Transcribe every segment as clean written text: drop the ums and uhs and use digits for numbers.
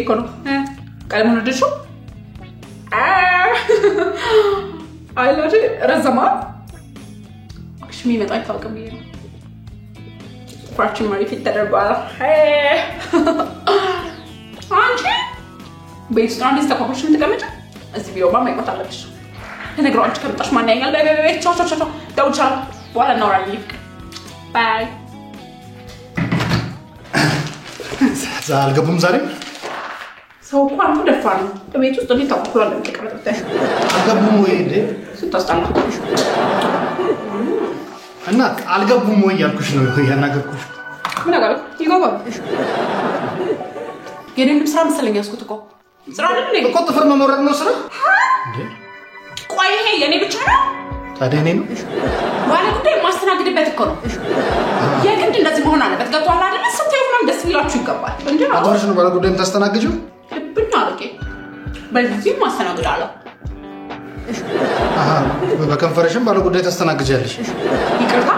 እኮ ነው ቀለሙን ወደድሽው አይላጂ ረዘማ እሺ የሚመጣ አይታወቅም ይሄ ፍራችን ማሪ ፊት ተደርጓል አንቺ ቤት አንዲስ ተቆፈሽን ተቀመጭ እዚህ ቢሮ ማይመጣ አለብሽ ተነግሮ አንቺ ከመጣሽ ማን ያኛል በይ ቻው ቻው ቻው ደውቻ በኋላ እናወራለን ባይ አልገቡም ዛሬ ሰው እኮ አንተ ደፋር ነው ቤት ውስጥ እንዴት ታውቁራለ ተቀመጠ አልገቡም ወይ እንዴ ስታስጣላ እና አልገቡም ወይ ያልኩሽ ነው ያናገርኩሽ ምን አጋለ ይገባል የኔንም ስራ መሰለኝ ያስኩት እኮ ስራ አይደል እኮ ጥፍር መሞረድ ነው ስራ እንዴ ቆይ ይሄ የኔ ብቻ ነው ታዲያ እኔ ነው ዋለ ጉዳይ ማስተናግድበት እኮ ነው የግድ እንደዚህ መሆን አለበት ገብቷል አይደል ስትይው ምንም ደስ ይላችሁ ይገባል እንዴ ነው አባሽ ነው ባለ ጉዳይም ታስተናግጂው ልብና አርቄ በዚህ ማስተናግዳለሁ በከንፈረሽም ባለ ጉዳይ ታስተናግጃለሽ ይቅርታ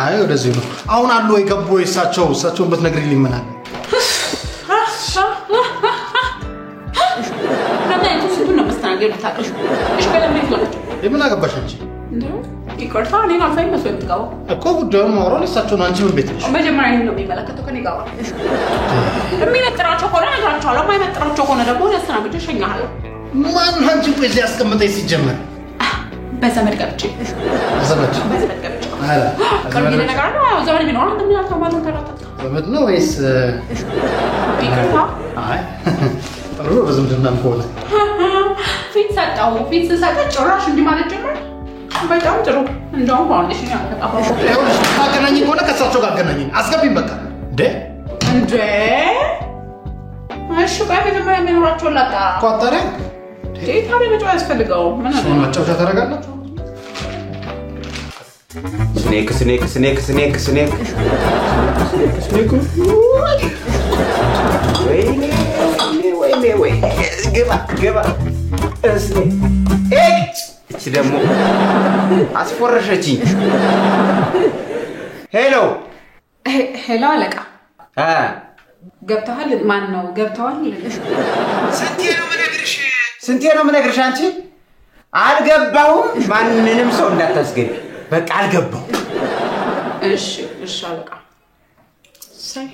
አይ ወደዚህ ነው አሁን አሉ ወይ ገቡ ወይ እሳቸውን በትነግሪልኝ ምን አለ ለምን ትሱን ነው ማስተናገድ ታቀሽ እሺ በለምን ይፈለግ የምን አገባሽ አንቺ እንዴ ይቅርታ እኔ አልፋይ መስሎ የምትጋው እኮ ጉዳዩን ማውራው እሳቸው ነው አንቺ ምን ቤት ነሽ መጀመሪያ ነው የሚመለከተው ከኔ ጋር የሚመጥራቸው ሆነ ነገራቸዋለሁ የማይመጥራቸው ሆነ ደግሞ ያስተናግድ ሸኛለሁ ማን አንቺ ቆይ እዚህ አስቀምጠኝ ሲጀመር በዘመድ ገብቼ ዘመድ አረ ቀርቢ ነገር ነው ዘመድ ቢኖር አንተ ምን ያልተማለው ተራታ ዘመድ ነው ወይስ ይቅርታ አይ ጥሩ በዝምድናም ከሆነ ፊት ሰጣው ጭራሽ እንዲህ ማለት ጀመር በጣም ጥሩ እንደውም ፋውንዴሽን ያልተቀባው ይኸውልሽ ካገናኝ ከሆነ ከሳቸው ጋር አገናኝ አስገቢኝ በቃ እንዴ እሺ ቆይ መጀመሪያ የሚኖራቸው ላጣ ቋጣሪ ታዲያ መጫወት ያስፈልገው ምን ነው መጫወቻ ታደርጋላችሁ ስኔክ ወይ ገባ እስኔ እቺ ደግሞ አስፈረሸችኝ ሄሎ አለቃ ገብተሃል ማን ነው ገብተዋል ስንቴ ነው ምነግርሽ አንቺ አልገባሁም ማንንም ሰው እንዳታስገቢ በቃ አልገባው እሺ አለቃ ሳይ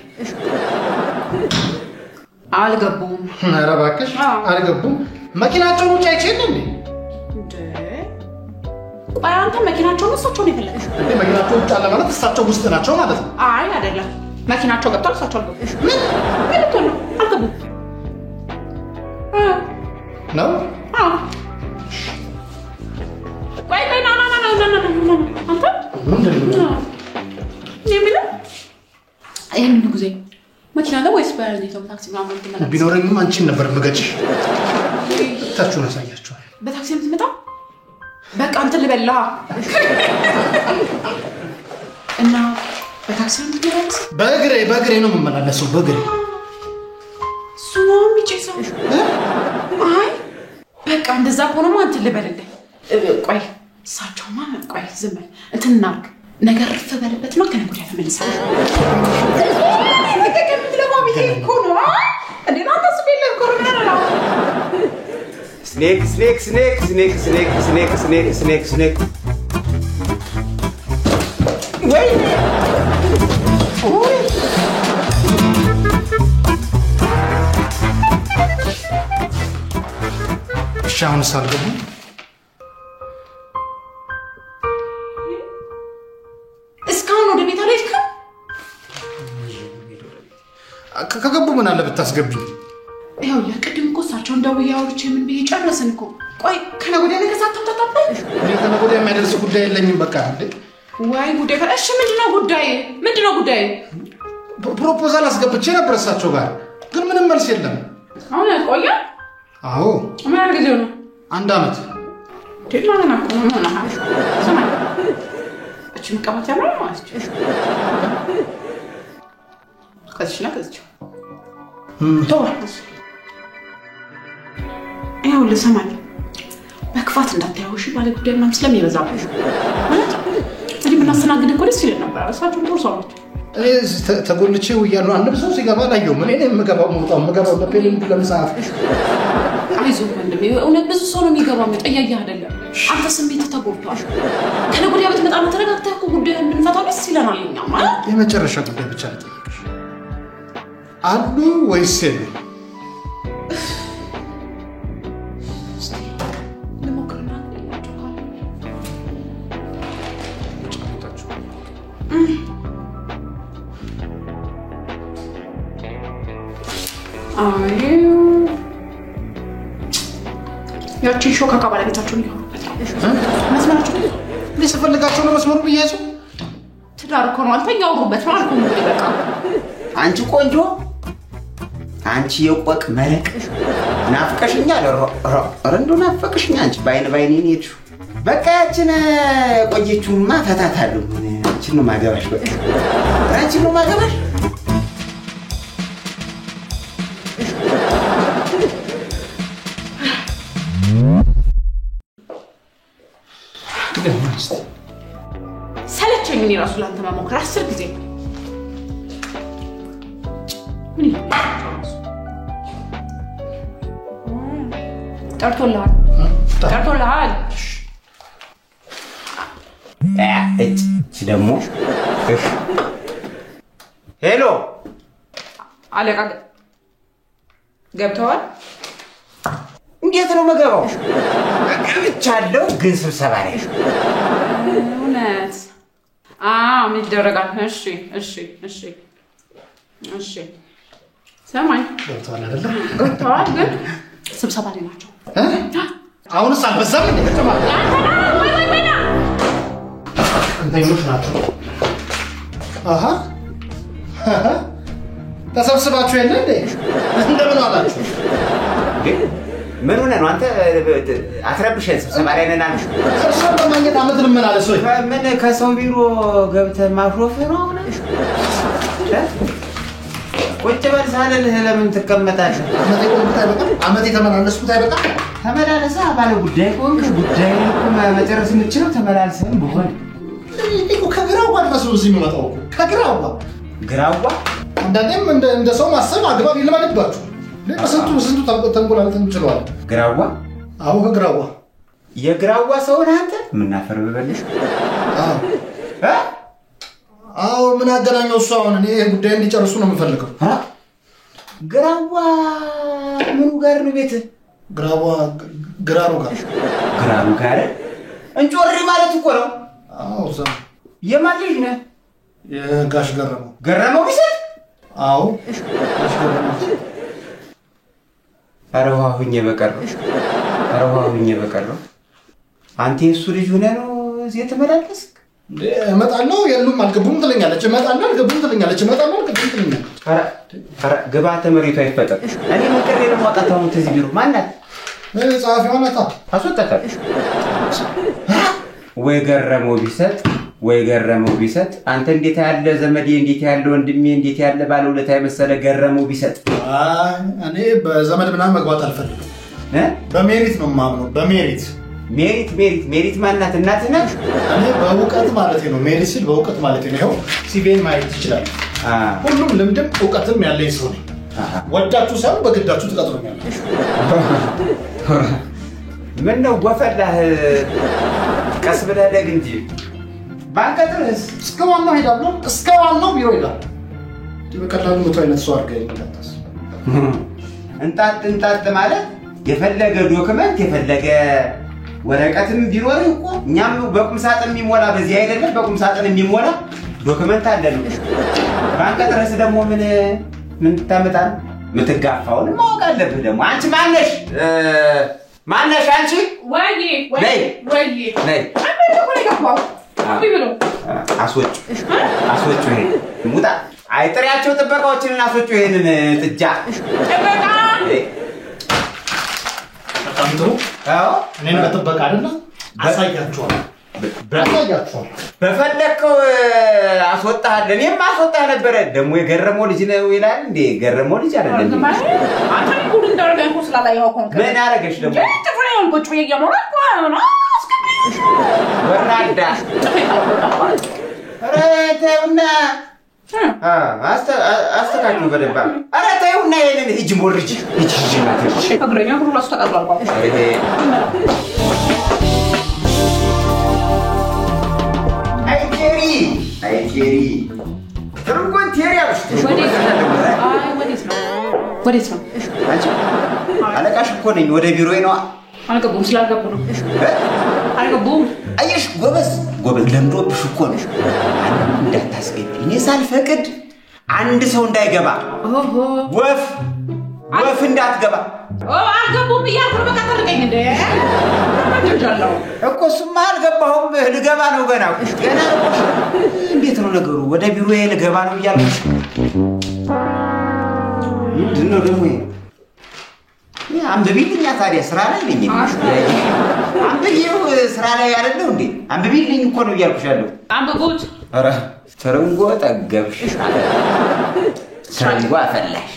አልገቡም ኧረ እባክሽ አልገቡም መኪናቸውን ውጭ አይቼን እንዴ ቆይ አንተ መኪናቸውን እሳቸው ነው የፈለገው እንዴ መኪናቸው ውጭ አለ ማለት እሳቸው ውስጥ ናቸው ማለት ነው አይ አይደለም መኪናቸው ገብቷል እሳቸው አልገቡም ምን እኮ ነው አልገቡም ነው ቆይ ና አንተ ምንድነው የሚለው ይሄን ጊዜ መኪና ነው ወይስ በሌሊት ታክሲ ምናምን ትመጣለህ ቢኖረኝም አንቺን ነበር መገጭሽ ታቹን አሳያችኋል በታክሲ የምትመጣው በቃ አንተ ልበላ እና በታክሲ የምትመላለስ በእግሬ ነው የምመላለሰው በእግሬ ሱኖ የሚጨሰው አይ በቃ እንደዛ ሆኖ አንተ ልበልልህ ቆይ እሳቸውማ ቆይ ዝም በል እንትን እናድርግ ነገር ረፍ በልበትና ከነገ ወዲያ ተመልሰን ስኔክ ወይ ሻውን ሳልገቡ እስካሁን ወደ ቤት አልሄድክም ከገቡ ምን አለ ብታስገብኝ ይኸው ለቅድም እኮ እሳቸውን ደውዬ አውርቼ ምን ብዬ ጨረስን እኮ ቆይ ከነገ ወዲያ ነገር ሳትምጣጣብህ እኔ ከነገ ወዲያ የሚያደርስ ጉዳይ የለኝም በቃ እንዴ ወይ ጉዳይ እሺ ምንድነው ጉዳይ ፕሮፖዛል አስገብቼ ነበር እሳቸው ጋር ግን ምንም መልስ የለም አሁን ቆየ አዎ ምን ያህል ጊዜው ነው አንድ አመት ደህና ነው ሰማይ እቺ መቀመጥ ያምራል ማለት ከዚህ ያው ለሰማኝ በክፋት እንዳታየው እሺ ባለ ጉዳይ ምናምን ስለሚበዛብሽ ማለት እኔ ምን አስተናግድ እኮ ደስ ይል ነበር እሳቸው ጥሩ ሰው ናቸው ተጎልቼው እያለሁ አንድ ሰው ሲገባ ላየው ምን እኔ የምገባው ለፔሊንግ ለምሳት አይዞህ ወንድሜ እውነት ብዙ ሰው ነው የሚገባው ጠያያ አይደለም አንተ ስሜት ተጎድቷል ከነጎዲያ ብትመጣ ተረጋግተህ እኮ ጉዳዩን እንድንፈታው ደስ ይለናል እኛ ማለት የመጨረሻ ጉዳይ ብቻ ነው አሉ ወይስ የለም ያቺ ሾካ ካባለቤታችሁን ይሆንበት መስመራችሁ ለሰፈልጋችሁ ነው መስመሩ ብያዙ ትዳር እኮ ነው አንተ ያወሩበት ነው አልኩ እንግዲህ በቃ አንቺ ቆንጆ አንቺ የቆቅ መረቅ ናፍቀሽኛል ረንዶ ናፍቀሽኛ አንቺ ባይኔ ሄድሽ በቃ ያችን ቆየችውማ ፈታታለሁ አንቺ ነው ማገባሽ በቃ አንቺ ነው ማገባሽ ሰለቸኝ እኔ ራሱ ላንተ መሞከር 10 ጊዜ ጠርቶልሃል እቺ ደግሞ ሄሎ አለቃ ገብተዋል እንዴት ነው መገባው ገብቻለሁ ግን ስብሰባ ላይ እውነት ምን ይደረጋል እሺ ሰማይ ገብተዋል ግን ስብሰባ ላይ ናቸው አሁንስ አልበዛም እንዴ ከተማ እንታይሎች ናቸው አሃ ተሰብስባችሁ የለ እንዴ እንደምን አላችሁ ምን ሆነ ነው አንተ አትረብሽን ስብሰባ ላይ ነን አልሽ ስብሰባ ለማግኘት አመት ልመላለስ ወይ ምን ከሰው ቢሮ ገብተህ ማሾፍ ነው ቁጭ በል ሳልልህ ለምን ትቀመጣለህ አመት የተመላለስኩት አይበቃ ተመላለሳ ባለ ጉዳይ ከሆንክ ጉዳይ እኮ መጨረስ የምትችለው ተመላልሰን በሆነ እኮ ከግራዋ ድረስ ነው እዚህ የሚመጣው ግራዋ አንዳንዴም እንደ ሰው ማሰብ አግባብ ይለማልባችሁ ለስንቱ ተንቆላልተን እንችላለን ግራዋ አዎ ከግራዋ የግራዋ ሰው ነህ አንተ ምናፈር በበልሽ አዎ ምን አገናኘው እሱ አሁን እኔ ጉዳይ እንዲጨርሱ ነው የምፈልገው ግራዋ ምኑ ጋር ነው ቤት ግራሩ ጋር እንጮሪ ማለት እኮ ነው አዎ ዛ የማን ልጅ ነህ የጋሽ ገረመው ቢሰጥ አዎ ጋሽ ገረመው አረዋሁኝ በቀረው አንተ እሱ ልጅ ሆነ ነው እዚህ ተመላለስክ እመጣለሁ የሉም አልገቡም ትለኛለች እመጣለሁ አልገቡም ትለኛለች ኧረ ግባተ መሬቱ አይፈጠር እኔ መከሬ ነው ማጣታው ተዚህ ቢሮ ማናት ጻፊዋ ናታ አስወጣታል ወይ ገረመው ቢሰጥ አንተ እንዴት ያለ ዘመዴ እንዴት ያለ ወንድሜ እንዴት ያለ ባለውለታ የመሰለ ገረመው ቢሰጥ እኔ በዘመድ ምናምን መግባት አልፈልግም በሜሪት ነው ማምነው በሜሪት ሜሪት ማናት እናት ነህ እኔ በእውቀት ማለት ነው ሜሪት ሲል በእውቀት ማለት ነው ይሄው ሲቪል ማየት ይችላል ሁሉም ልምድም እውቀትም ያለኝ ሰው ነኝ ወዳችሁ ሳይሆን በግዳችሁ ትቀጥሩኛላችሁ ምን ነው ወፈላህ ቀስ ብለህ ደግ እንጂ ባንቀጥርስ እስከ ዋናው ቢሮ ይላል በቀላሉ መቶ አይነት ሰው አድርገኝ እንዳታስ እንጣጥ ማለት የፈለገ ዶክመንት የፈለገ ወረቀትም ቢሮር እኮ እኛም በቁም ሳጥን የሚሞላ በዚህ አይደለም በቁም ሳጥን የሚሞላ ዶክመንት አለን ባንቀጥርስ ደግሞ ምን ታመጣል ምትጋፋውን ማወቅ አለብህ ደግሞ አንቺ ማነሽ አንቺ ወይ ነይ አስወጩ ይሄ ሙጣ አይጥሪያቸው ጥበቃዎችን አስወጩ ይሄንን ጥጃ ጥበቃ ተጣምቶ እኔን በጥበቃ አይደለ አሳያችኋለሁ በፈለከው አስወጣህ ለኔም አስወጣህ ነበር ደግሞ የገረመው ልጅ ነው ይላል እንዴ ገረመው ልጅ አይደለም አንተ ጉድ እንደረገኝ እኮ ስላላየው እኮ ምን አረገሽ ደግሞ ጥፍሬን ቁጭ ብዬ እያሞራኩ ነው ወራዳ ረተውና አስተካክሉ በደንብ ኧረ ተይውና ይሄንን ሂጅ ሞርጅ ሂጅ እግረኛ ብሎ ራሱ ተቀርቧል አይ ጄሪ ትርጉን ቴሪ አልሽ ወዴት ነው አንቺ አለቃሽ እኮ ነኝ ወደ ቢሮዬ ነው አልገቡም ስላልገቡ ነው አልገቡም አየሽ ጎበዝ ለምዶብሽ እኮ ነው እንዳታስገቢ እኔ ሳልፈቅድ አንድ ሰው እንዳይገባ ወፍ እንዳትገባ አልገቡም እያልኩ በቃ ታርቀኝ እንደ እኮ እሱማ አልገባሁም ልገባ ነው ገና እንዴት ነው ነገሩ ወደ ቢሮዬ ልገባ ነው እያልኩሽ ምንድን ነው ደግሞ አንብቢልኛ ታዲያ ስራ ላይ ነኝ አንብቢው ስራ ላይ አይደለም እንዴ አንብቢልኝ እኮ ነው እያልኩሽ ያለው አንብቡት ኧረ ተረንጎ ጠገብሽ ተረንጎ አፈላሽ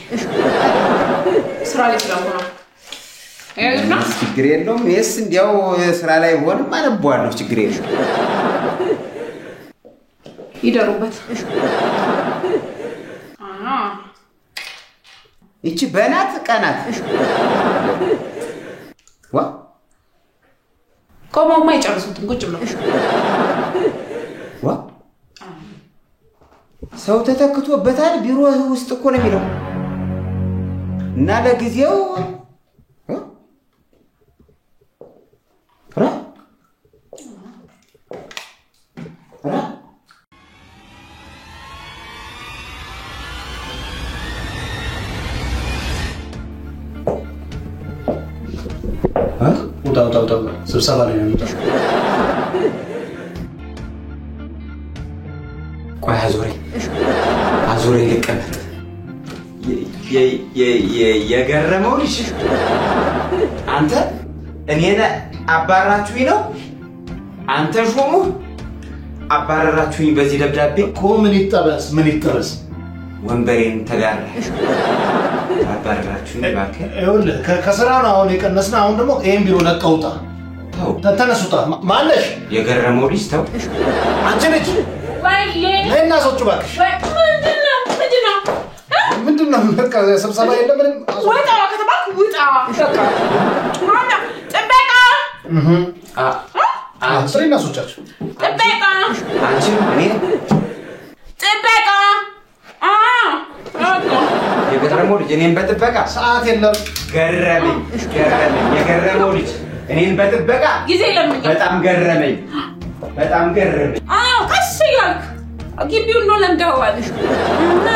ስራ ላይ ስለሆነ አይደለም ችግር የለውም እስ እንዲያው ስራ ላይ ሆነም አነባለሁ ችግር የለም ይደሩበት እቺ በናት ቀናት ዋ ቆመውማ ይጨርሱትን ቁጭ ብለው ዋ ሰው ተተክቶበታል ቢሮ ውስጥ እኮ ነው የሚለው እና ለጊዜው ውጣ ስብሰባ ላይ ነው ቆይ አዙሬ ልቀመጥ የገረመው ልጅ አንተ እኔን አባራችሁኝ ነው አንተ ሾሙ አባራራችሁኝ በዚህ ደብዳቤ እኮ ምን ይጠበስ ወንበሬን ተጋራሽ አባራራችሁኝ ባከ ይኸውልህ ከስራ ነው አሁን የቀነስና አሁን ደግሞ ይሄን ቢሮ ለቀውጣ ተነሱታ ማለሽ የገረመው ልጅ ተው አንቺ ልጅ ነይና ሶቹ ባክሽ ምንድነው በቃ ስብሰባ የለም ምንም ወጣ ከተባክ ውጣ በቃ ጥበቃ አንቺና ሶቻችሁ ጥበቃ አንቺ እኔ ጥበቃ የገረመው ልጅ እኔን በጥበቃ ሰዓት የለም ገረመኝ የገረመው ልጅ እኔን በጥበቃ ጊዜ ለምን በጣም ገረመኝ ቀስ ያልክ ግቢውን ነው ለምደዋል እና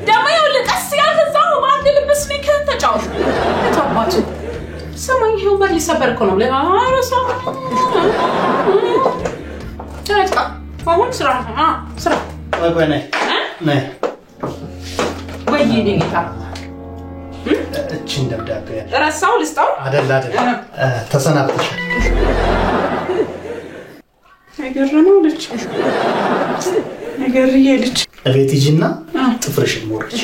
ደግሞ ይኸውልህ ቀስ ያልክ እዛው በአንድ ልብስ ነኝ ከተጫወት ተባቱ ሰማኝ ይኸው በር ሊሰበር እኮ ነው ብለህ ተረካ አሁን ስራ ቆይ ነይ ወይኔ ጌታ እቺን ደብዳቤ ረሳው ልስጣው አይደል ተሰናብተሻል አይገርመው ልጅ ነገርዬ ልጅ እቤት ሂጂና ጥፍርሽን ሞርች